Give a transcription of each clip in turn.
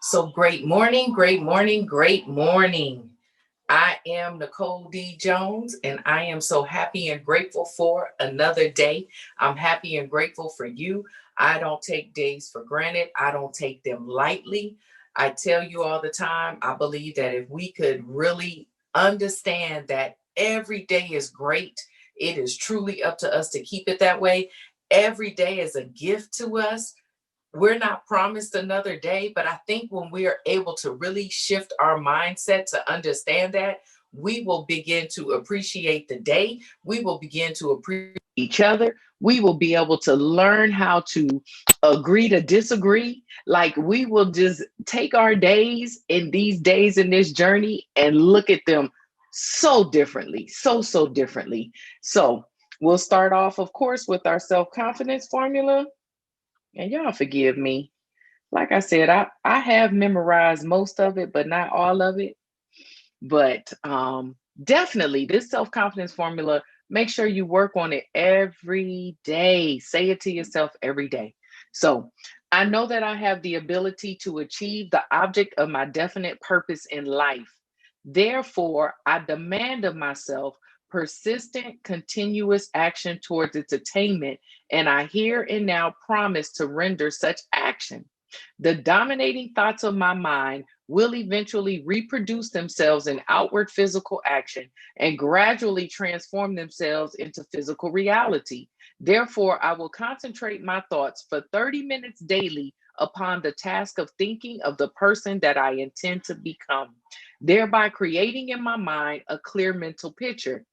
So great morning, great morning, great morning. I am Nicole D. Jones, and I am so happy and grateful for another day. I'm happy and grateful for you. I don't take days for granted, I don't take them lightly. I tell you all the time, I believe that if we could really understand that every day is great, it is truly up to us to keep it that way. Every day is a gift to us. We're not promised another day, but I think when we are able to really shift our mindset to understand that, we will begin to appreciate the day. We will begin to appreciate each other. We will be able to learn how to agree to disagree. Like we will just take our days in these days in this journey and look at them so differently, so differently. So we'll start off, of course, with our self confidence formula. And y'all forgive me. Like I said, I have memorized most of it, but not all of it. But definitely this self-confidence formula, make sure you work on it every day. Say it to yourself every day. So I know that I have the ability to achieve the object of my definite purpose in life. Therefore, I demand of myself persistent, continuous action towards its attainment, and I here and now promise to render such action. The dominating thoughts of my mind will eventually reproduce themselves in outward physical action and gradually transform themselves into physical reality. Therefore, I will concentrate my thoughts for 30 minutes daily upon the task of thinking of the person that I intend to become, thereby creating in my mind a clear mental picture.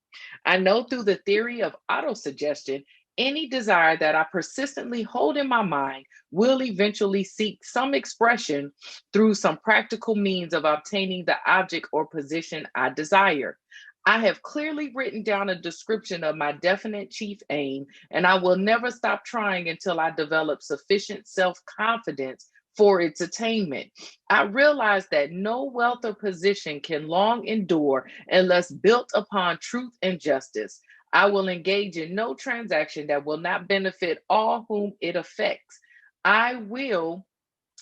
I know through the theory of autosuggestion, any desire that I persistently hold in my mind will eventually seek some expression through some practical means of obtaining the object or position I desire. I have clearly written down a description of my definite chief aim, and I will never stop trying until I develop sufficient self confidence for its attainment. I realize that no wealth or position can long endure unless built upon truth and justice. I will engage in no transaction that will not benefit all whom it affects. I will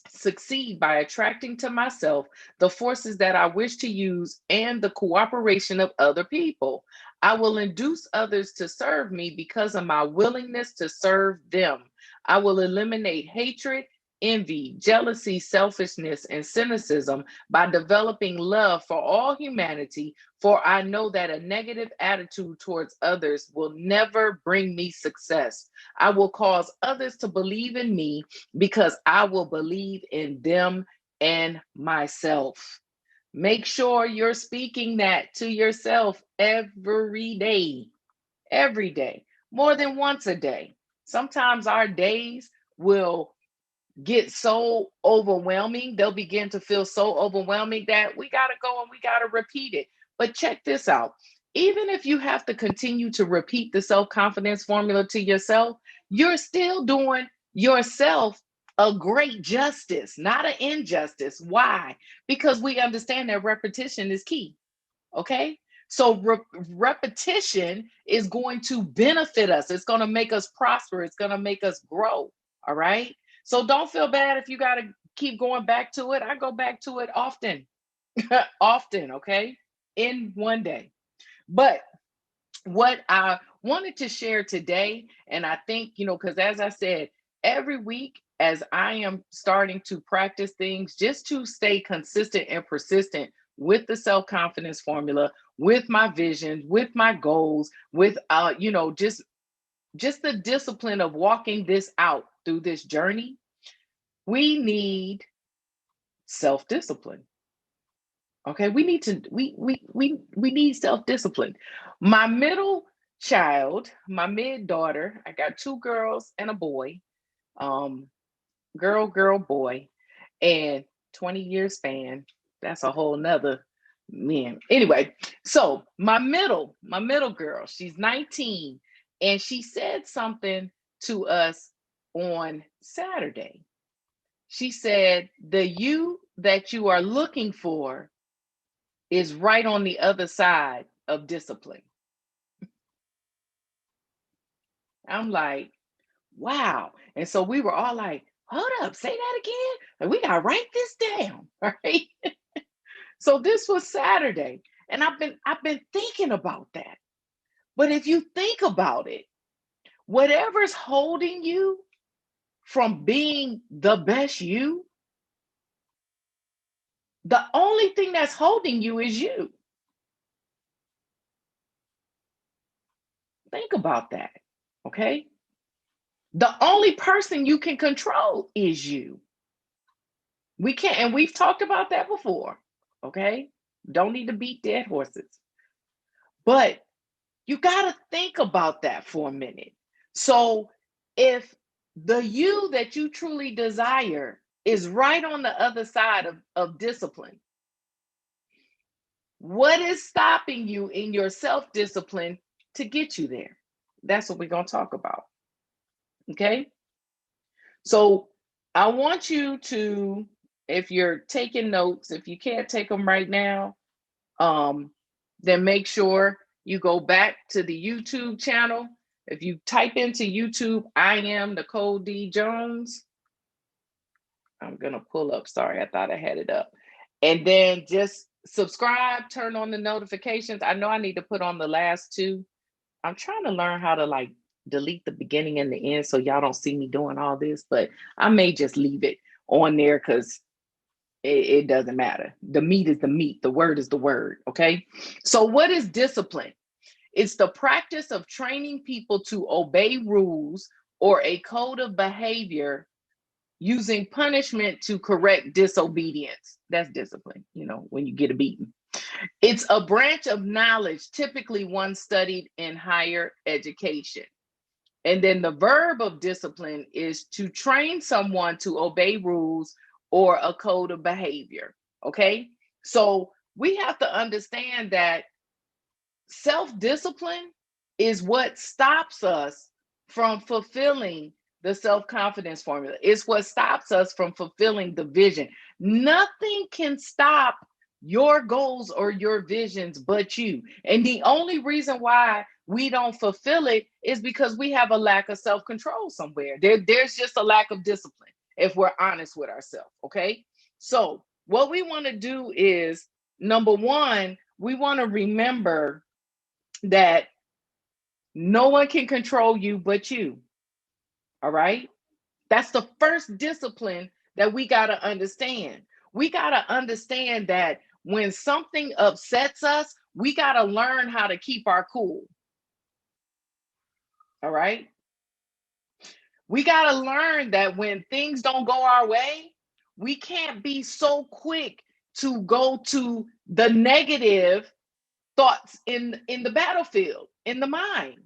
succeed by attracting to myself the forces that I wish to use and the cooperation of other people. I will induce others to serve me because of my willingness to serve them. I will eliminate hatred, envy, jealousy, selfishness, and cynicism by developing love for all humanity, for I know that a negative attitude towards others will never bring me success. I will cause others to believe in me because I will believe in them and myself. Make sure you're speaking that to yourself every day, more than once a day. Sometimes our days will get so overwhelming, they'll begin to feel so overwhelming that we got to go and we got to repeat it. But check this out. Even if you have to continue to repeat the self confidence formula to yourself, you're still doing yourself a great justice, not an injustice. Why? Because we understand that repetition is key. Okay. So repetition is going to benefit us. It's going to make us prosper. It's going to make us grow. All right. So don't feel bad if you got to keep going back to it. I go back to it often, often. Okay. In one day. But what I wanted to share today, and I think, because as I said, every week as I am starting to practice things just to stay consistent and persistent with the self-confidence formula, with my visions, with my goals, with just the discipline of walking this out through this journey, we need self-discipline. Okay, we need self-discipline. My middle child, my mid daughter, I got two girls and a boy. Um, girl, boy, and 20-year span. That's a whole nother man. Anyway, so my middle girl, she's 19, and she said something to us on Saturday. She said, the you that you are looking for is right on the other side of discipline. I'm like, wow. And so we were all like, hold up, say that again. And we gotta write this down. All right. So this was Saturday. And I've been thinking about that. But if you think about it, whatever's holding you from being the best you, the only thing that's holding you is you. Think about that. Okay. The only person you can control is you. We can't, and we've talked about that before. Okay. Don't need to beat dead horses. But you got to think about that for a minute. So if the you that you truly desire is right on the other side of discipline, what is stopping you in your self-discipline to get you there? That's what we're going to talk about. Okay. So I want you to, if you're taking notes, if you can't take them right now, um, then make sure you go back to the YouTube channel. If you type into YouTube, I am Nicole D. Jones. I'm going to pull up. Sorry, I thought I had it up. And then just subscribe, turn on the notifications. I know I need to put on the last two. I'm trying to learn how to like delete the beginning and the end so y'all don't see me doing all this, but I may just leave it on there because it doesn't matter. The meat is the meat. The word is the word. Okay. So what is discipline? It's the practice of training people to obey rules or a code of behavior using punishment to correct disobedience. That's discipline, when you get a beating. It's a branch of knowledge, typically one studied in higher education. And then the verb of discipline is to train someone to obey rules or a code of behavior. Okay. So we have to understand that self-discipline is what stops us from fulfilling the self-confidence formula. It's what stops us from fulfilling the vision. Nothing can stop your goals or your visions but you. And the only reason why we don't fulfill it is because we have a lack of self-control somewhere. There's just a lack of discipline, if we're honest with ourselves. Okay. So what we want to do is, number one, we want to remember that no one can control you but you. All right. That's the first discipline that we got to understand. We got to understand that when something upsets us, we got to learn how to keep our cool. All right. We got to learn that when things don't go our way, we can't be so quick to go to the negative thoughts in the battlefield, in the mind.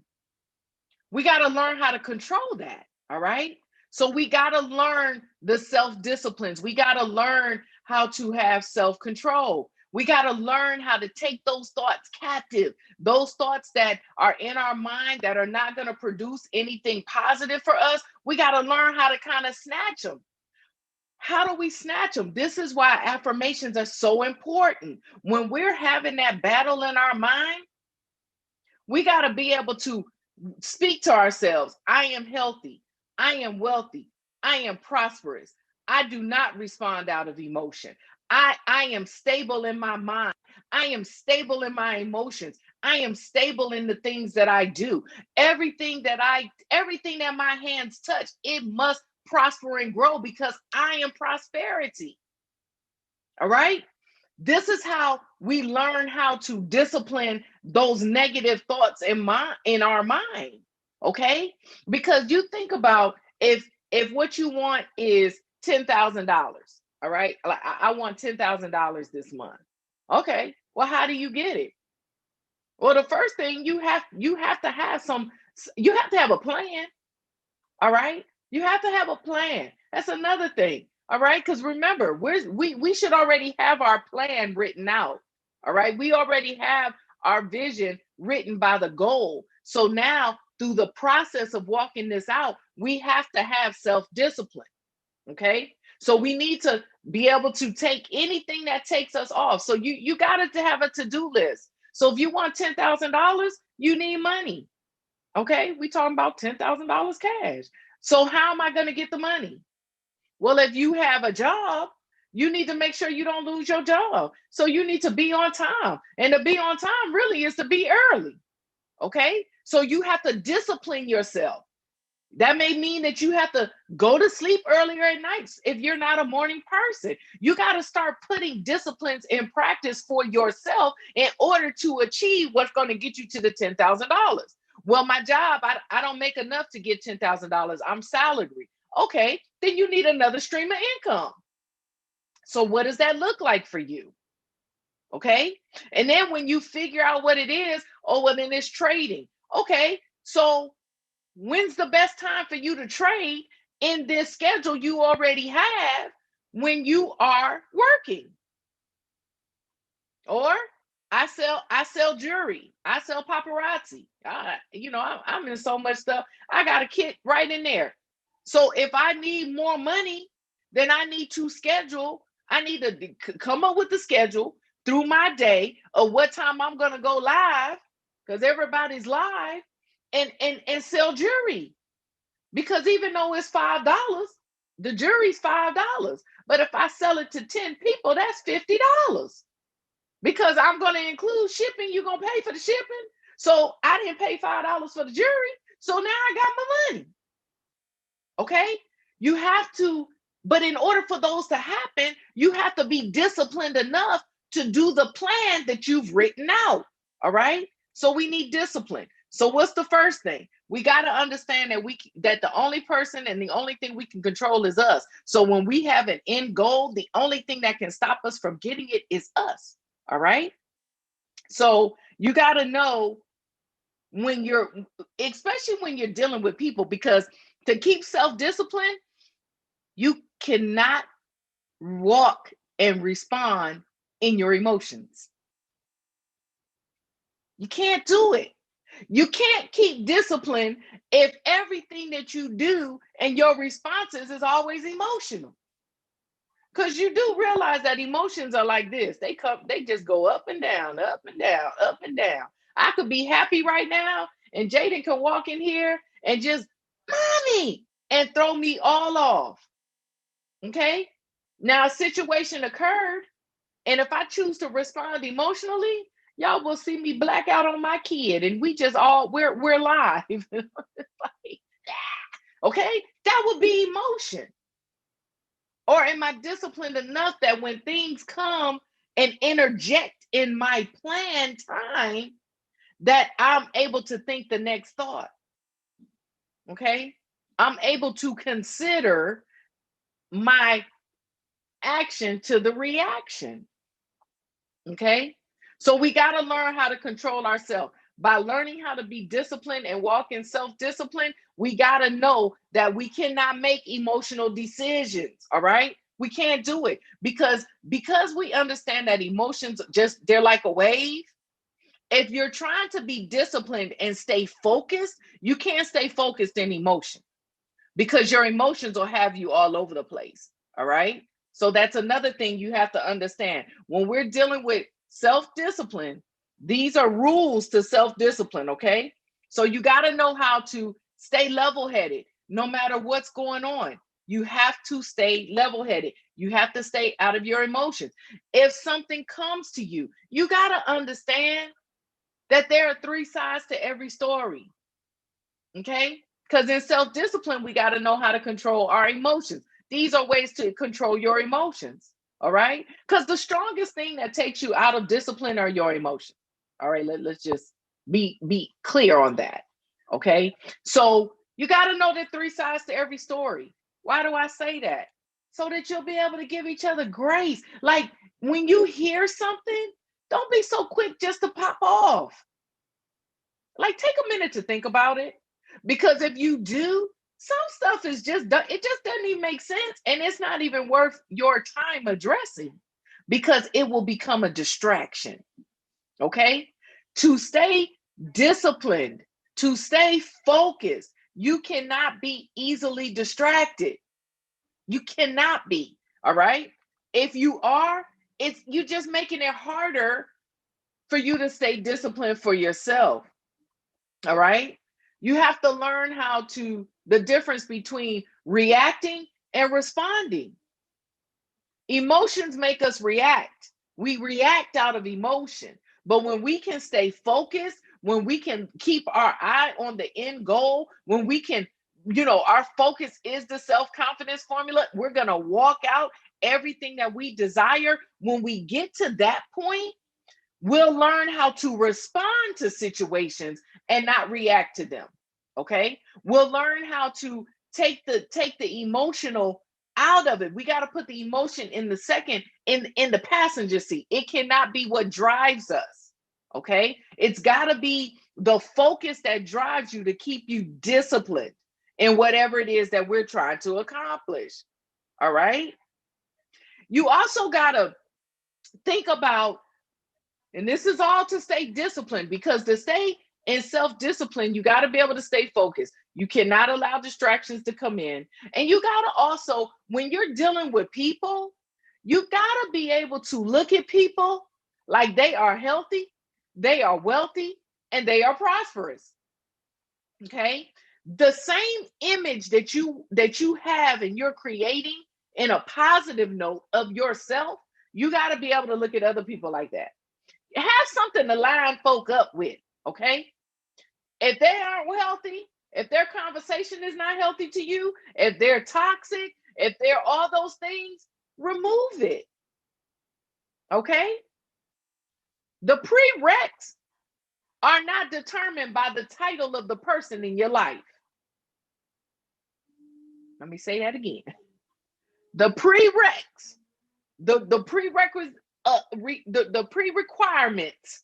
We got to learn how to control that. All right. So we got to learn the self-disciplines. We got to learn how to have self-control. We got to learn how to take those thoughts captive, those thoughts that are in our mind that are not going to produce anything positive for us. We got to learn how to kind of snatch them. How do we snatch them? This is why affirmations are so important. When we're having that battle in our mind, we got to be able to speak to ourselves. I am healthy. I am wealthy. I am prosperous. I do not respond out of emotion. I am stable in my mind. I am stable in my emotions. I am stable in the things that I do. Everything that my hands touch, it must prosper and grow because I am prosperity. All right? This is how we learn how to discipline those negative thoughts in our mind. Okay? Because you think about if what you want is $10,000, all right? Like I want $10,000 this month. Okay. Well, how do you get it? Well, the first thing you have to have you have to have a plan. All right? You have to have a plan. That's another thing. All right? Because remember, we should already have our plan written out. All right? We already have our vision written by the goal. So now, through the process of walking this out, we have to have self-discipline. Okay? So we need to be able to take anything that takes us off. So you got to have a to-do list. So if you want $10,000, you need money. Okay, we talking about $10,000 cash. So how am I going to get the money? Well, if you have a job, you need to make sure you don't lose your job. So you need to be on time. And to be on time really is to be early. Okay. So you have to discipline yourself. That may mean that you have to go to sleep earlier at nights if you're not a morning person. You got to start putting disciplines in practice for yourself in order to achieve what's going to get you to the $10,000. Well, my job, I don't make enough to get $10,000. I'm salary. Okay, then you need another stream of income. So, what does that look like for you? Okay. And then when you figure out what it is, oh, well, then it's trading. Okay. So, when's the best time for you to trade in this schedule you already have when you are working? Or I sell jewelry, I sell paparazzi. I'm in so much stuff. I got a kit right in there. So if I need more money, then I need to schedule. I need to come up with the schedule through my day of what time I'm gonna go live, because everybody's live, and sell jewelry. Because even though it's $5, the jury's $5. But if I sell it to 10 people, that's $50. Because I'm going to include shipping, you're going to pay for the shipping. So I didn't pay $5 for the jury. So now I got my money. Okay? You have to, but in order for those to happen, you have to be disciplined enough to do the plan that you've written out. All right? So we need discipline. So what's the first thing? We got to understand that the only person and the only thing we can control is us. So when we have an end goal, the only thing that can stop us from getting it is us. All right. So you got to know especially when you're dealing with people, because to keep self-discipline, you cannot walk and respond in your emotions. You can't do it. You can't keep discipline if everything that you do and your responses is always emotional. Because you do realize that emotions are like this. They just go up and down, up and down, up and down. I could be happy right now, and Jaden can walk in here and just, mommy, and throw me all off. Okay? Now a situation occurred, and if I choose to respond emotionally, y'all will see me black out on my kid, and we're live. Okay? That would be emotion. Or am I disciplined enough that when things come and interject in my plan time, that I'm able to think the next thought? Okay? I'm able to consider my action to the reaction. Okay? So we got to learn how to control ourselves. By learning how to be disciplined and walk in self-discipline, we got to know that we cannot make emotional decisions. All right? We can't do it because we understand that emotions they're like a wave. If you're trying to be disciplined and stay focused, you can't stay focused in emotion, because your emotions will have you all over the place. All right? So that's another thing you have to understand. When we're dealing with self-discipline, these are rules to self-discipline, okay? So you got to know how to stay level-headed no matter what's going on. You have to stay level-headed. You have to stay out of your emotions. If something comes to you, you got to understand that there are 3 sides to every story, okay? Because in self-discipline, we got to know how to control our emotions. These are ways to control your emotions. All right. Because the strongest thing that takes you out of discipline are your emotions. All right. Let's just be clear on that. Okay. So you got to know that 3 sides to every story. Why do I say that? So that you'll be able to give each other grace. Like when you hear something, don't be so quick just to pop off. Like take a minute to think about it. Because if you do, some stuff is just done. It just doesn't even make sense. And it's not even worth your time addressing, because it will become a distraction. Okay? To stay disciplined, to stay focused, you cannot be easily distracted. You cannot be. All right? If you are, you're just making it harder for you to stay disciplined for yourself. All right? You have to learn the difference between reacting and responding. Emotions make us react. We react out of emotion. But when we can stay focused, when we can keep our eye on the end goal, when we can, our focus is the self-confidence formula, we're going to walk out everything that we desire. When we get to that point, we'll learn how to respond to situations and not react to them. Okay? We'll learn how to take the emotional out of it. We got to put the emotion in the passenger seat. It cannot be what drives us. Okay? It's got to be the focus that drives you to keep you disciplined in whatever it is that we're trying to accomplish. All right? You also got to think about, and this is all to stay disciplined, because to stay in self-discipline, you got to be able to stay focused. You cannot allow distractions to come in. And you got to also, when you're dealing with people, you got to be able to look at people like they are healthy, they are wealthy, and they are prosperous. Okay? The same image that you have and you're creating in a positive note of yourself, you got to be able to look at other people like that. Have something to line folk up with, okay? If they aren't healthy, if their conversation is not healthy to you, if they're toxic, if they're all those things, remove it, okay? The prereqs are not determined by the title of the person in your life. Let me say that again. The prereqs, the prerequisites, the pre-requirements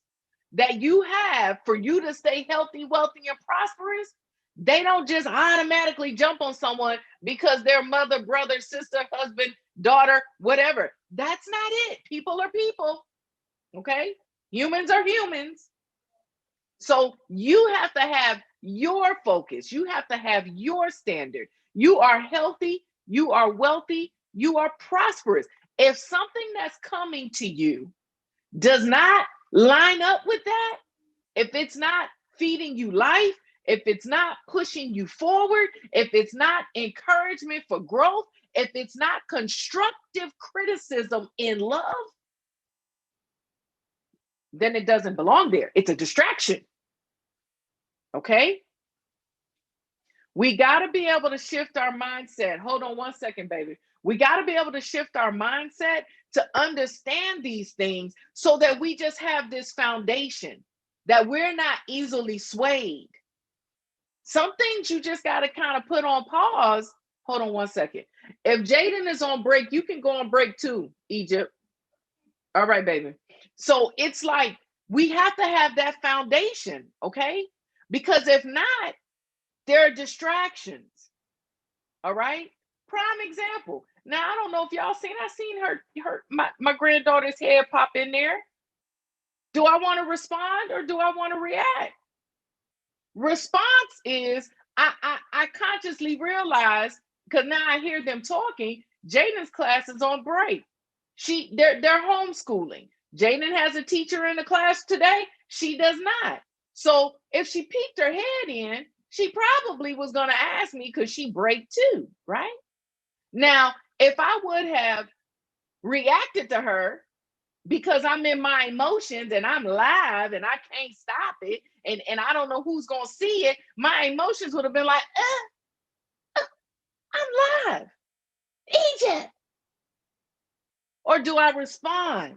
that you have for you to stay healthy, wealthy, and prosperous, they don't just automatically jump on someone because their mother, brother, sister, husband, daughter, whatever. That's not it. People are people, okay? Humans are humans. So you have to have your focus. You have to have your standard. You are healthy. You are wealthy. You are prosperous. If something that's coming to you does not line up with that, if it's not feeding you life, if it's not pushing you forward, if it's not encouragement for growth, if it's not constructive criticism in love, then it doesn't belong there. It's a distraction. Okay? We got to be able to shift our mindset. Hold on one second, baby. We got to be able to shift our mindset to understand these things so that we just have this foundation, that we're not easily swayed. Some things you just got to kind of put on pause. Hold on one second. If Jaden is on break, you can go on break too, Egypt. All right, baby. So it's like we have to have that foundation, okay? Because if not, there are distractions. All right? Prime example. Now, I don't know if y'all seen, I seen my granddaughter's head pop in there. Do I want to respond or do I want to react? Response is I consciously realize, because now I hear them talking, Jaden's class is on break. They're homeschooling. Jaden has a teacher in the class today. She does not. So if she peeked her head in, she probably was going to ask me because she break too, right? Now, if I would have reacted to her because I'm in my emotions and I'm live and I can't stop it and I don't know who's going to see it, my emotions would have been like, I'm live. Egypt. Or do I respond?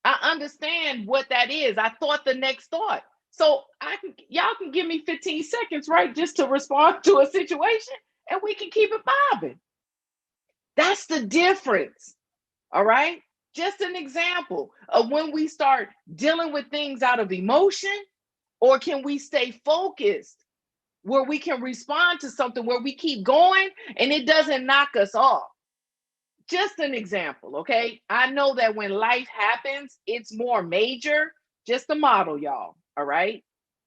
I understand what that is. I thought the next thought. So y'all can give me 15 seconds, right? Just to respond to a situation and we can keep it bobbing. That's the difference. All right. Just an example of when we start dealing with things out of emotion, or can we stay focused where we can respond to something where we keep going and it doesn't knock us off. Just an example, okay? I know that when life happens, it's more major. Just a model, y'all, all right?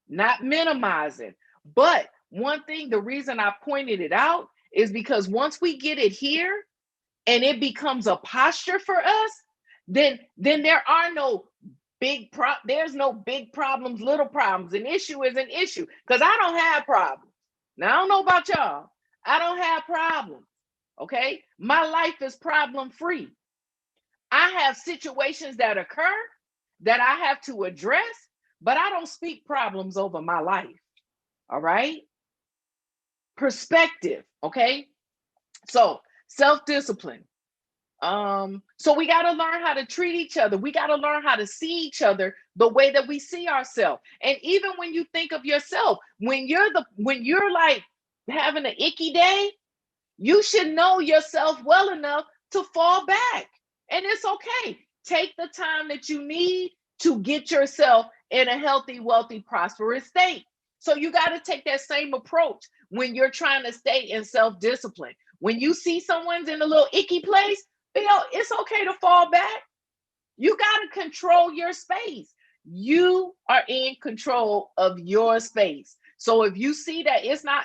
Not minimizing. But one thing, the reason I pointed it out is because once we get it here and it becomes a posture for us, then there are no there's no big problems, little problems. An issue is an issue, because I don't have problems. Now, I don't know about y'all. I don't have problems. Okay. My life is problem free. I have situations that occur that I have to address, but I don't speak problems over my life. All right. Perspective. Okay. So self-discipline. So we got to learn how to treat each other. We got to learn how to see each other the way that we see ourselves. And even when you think of yourself, when you're like having an icky day, you should know yourself well enough to fall back. And it's okay. Take the time that you need to get yourself in a healthy, wealthy, prosperous state. So you got to take that same approach when you're trying to stay in self-discipline. When you see someone's in a little icky place, it's okay to fall back. You got to control your space. You are in control of your space. So if you see that it's not,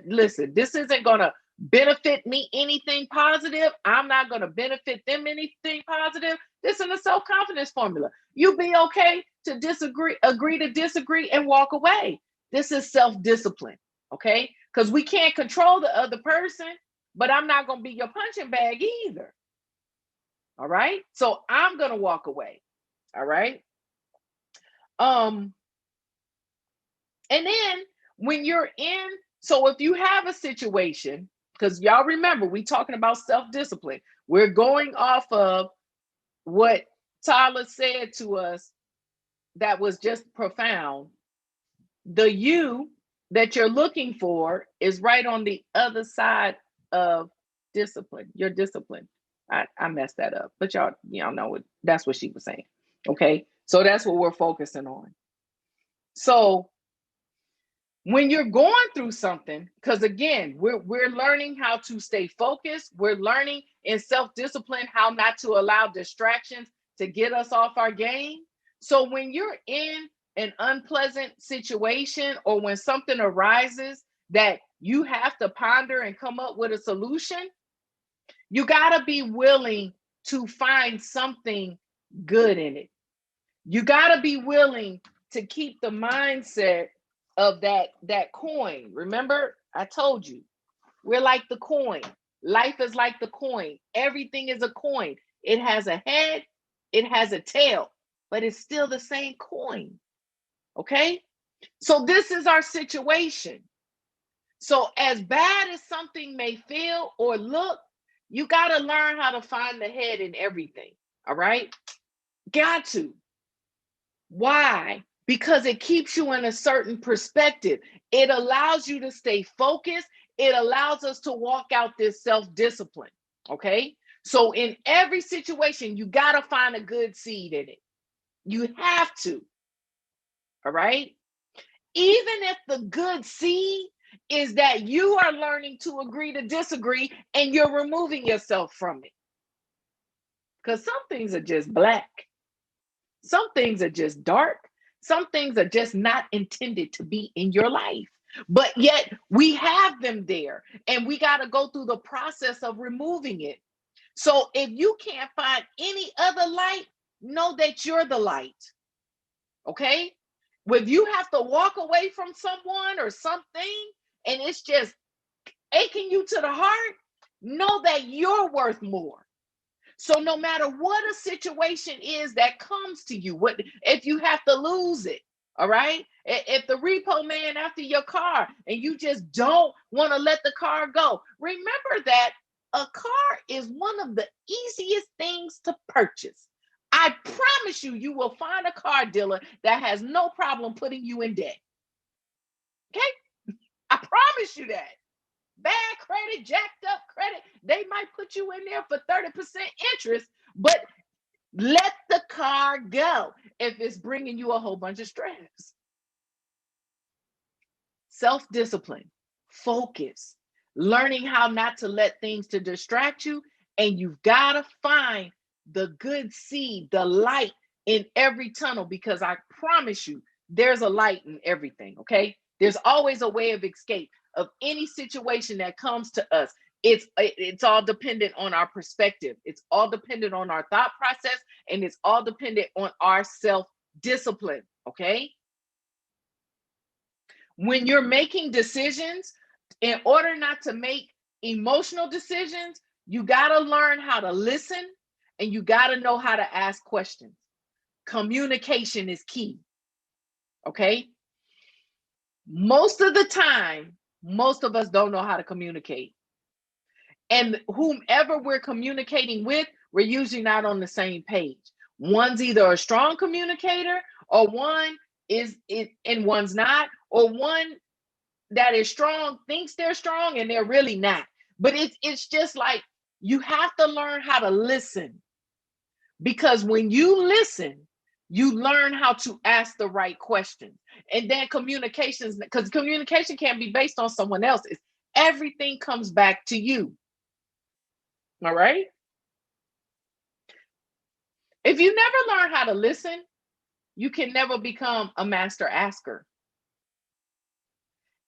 listen, this isn't going to benefit me anything positive. I'm not going to benefit them anything positive. This is a self-confidence formula. You be okay to agree to disagree and walk away. This is self-discipline, okay? Because we can't control the other person, but I'm not going to be your punching bag either. All right. So I'm going to walk away. All right. And then when you're in, so if you have a situation, because y'all remember, we talking about self-discipline. We're going off of what Tyler said to us that was just profound. The you that you're looking for is right on the other side of discipline. Your discipline. I messed that up, but y'all know what that's what she was saying. Okay, so that's what we're focusing on. So when you're going through something, because again, we're learning how to stay focused. We're learning in self-discipline how not to allow distractions to get us off our game. So when you're in an unpleasant situation or when something arises that you have to ponder and come up with a solution, you got to be willing to find something good in it. You got to be willing to keep the mindset of that coin. Remember, I told you, we're like the coin. Life is like the coin. Everything is a coin. It has a head, it has a tail, but it's still the same coin. Okay? So this is our situation. So as bad as something may feel or look, you got to learn how to find the head in everything. All right? Got to. Why? Because it keeps you in a certain perspective. It allows you to stay focused. It allows us to walk out this self-discipline. Okay? So in every situation, you got to find a good seed in it. You have to. All right? Even if the good seed is that you are learning to agree to disagree and you're removing yourself from it. Because some things are just black. Some things are just dark. Some things are just not intended to be in your life. But yet we have them there and we got to go through the process of removing it. So if you can't find any other light, know that you're the light. Okay? If you have to walk away from someone or something and it's just aching you to the heart, know that you're worth more. So no matter what a situation is that comes to you, what if you have to lose it, all right? If the repo man after your car and you just don't want to let the car go, remember that a car is one of the easiest things to purchase. I promise you, you will find a car dealer that has no problem putting you in debt. Okay? I promise you that. Bad credit, jacked up credit, they might put you in there for 30% interest, but let the car go if it's bringing you a whole bunch of stress. Self-discipline, focus, learning how not to let things to distract you, and you've got to find the good seed, the light in every tunnel, because I promise you, there's a light in everything, okay? There's always a way of escape of any situation that comes to us. It's all dependent on our perspective. It's all dependent on our thought process, and it's all dependent on our self-discipline, okay? When you're making decisions, in order not to make emotional decisions, you got to learn how to listen and you got to know how to ask questions. Communication is key. Okay? Most of the time, most of us don't know how to communicate. And whomever we're communicating with, we're usually not on the same page. One's either a strong communicator, or one is it and one's not, or one that is strong thinks they're strong and they're really not. But it's just like you have to learn how to listen, because when you listen, you learn how to ask the right questions. And then communications, because communication can't be based on someone else's. Everything comes back to you. All right? If you never learn how to listen, you can never become a master asker.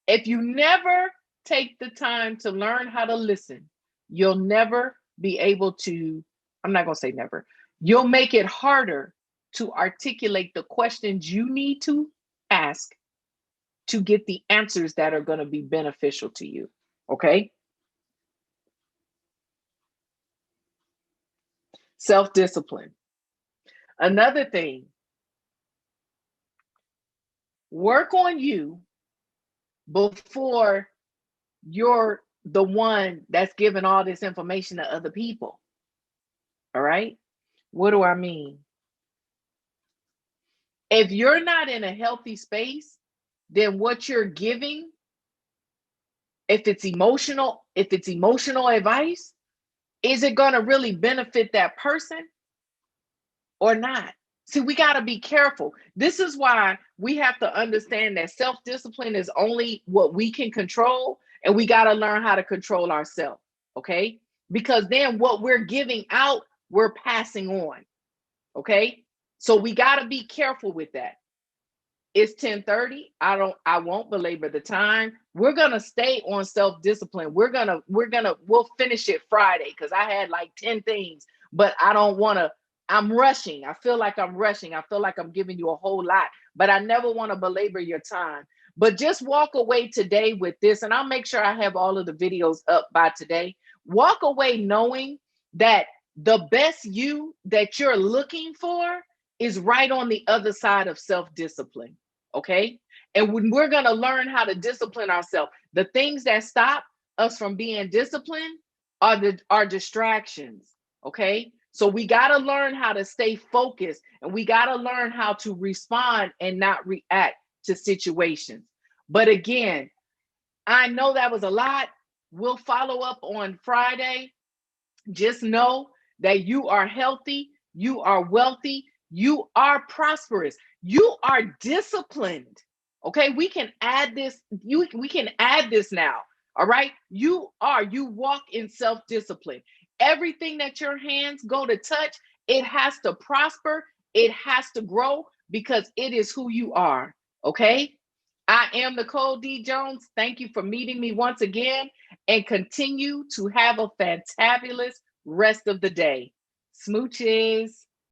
If you never take the time to learn how to listen, you'll never be able to, I'm not going to say never, you'll make it harder to articulate the questions you need to ask to get the answers that are going to be beneficial to you. Okay? Self-discipline. Another thing, work on you before you're the one that's giving all this information to other people. All right? What do I mean? If you're not in a healthy space, then what you're giving, if it's emotional advice, is it going to really benefit that person or not? See, we got to be careful. This is why we have to understand that self-discipline is only what we can control, and we got to learn how to control ourselves, okay? Because then what we're giving out, we're passing on, okay? So we got to be careful with that. It's 10:30. I won't belabor the time. We're going to stay on self-discipline. We'll finish it Friday, because I had like 10 things, but I don't want to. I'm rushing. I feel like I'm rushing. I feel like I'm giving you a whole lot, but I never want to belabor your time. But just walk away today with this, and I'll make sure I have all of the videos up by today. Walk away knowing that the best you that you're looking for is right on the other side of self-discipline, okay? And when we're going to learn how to discipline ourselves, the things that stop us from being disciplined are distractions, okay? So we got to learn how to stay focused, and we got to learn how to respond and not react to situations. But again, I know that was a lot. We'll follow up on Friday. Just know that you are healthy, you are wealthy, you are prosperous, you are disciplined. Okay, we can add this. We can add this now. All right, you walk in self-discipline. Everything that your hands go to touch, it has to prosper, it has to grow, because it is who you are. Okay, I am Nicole D. Jones. Thank you for meeting me once again, and continue to have a fantabulous rest of the day. Smooches.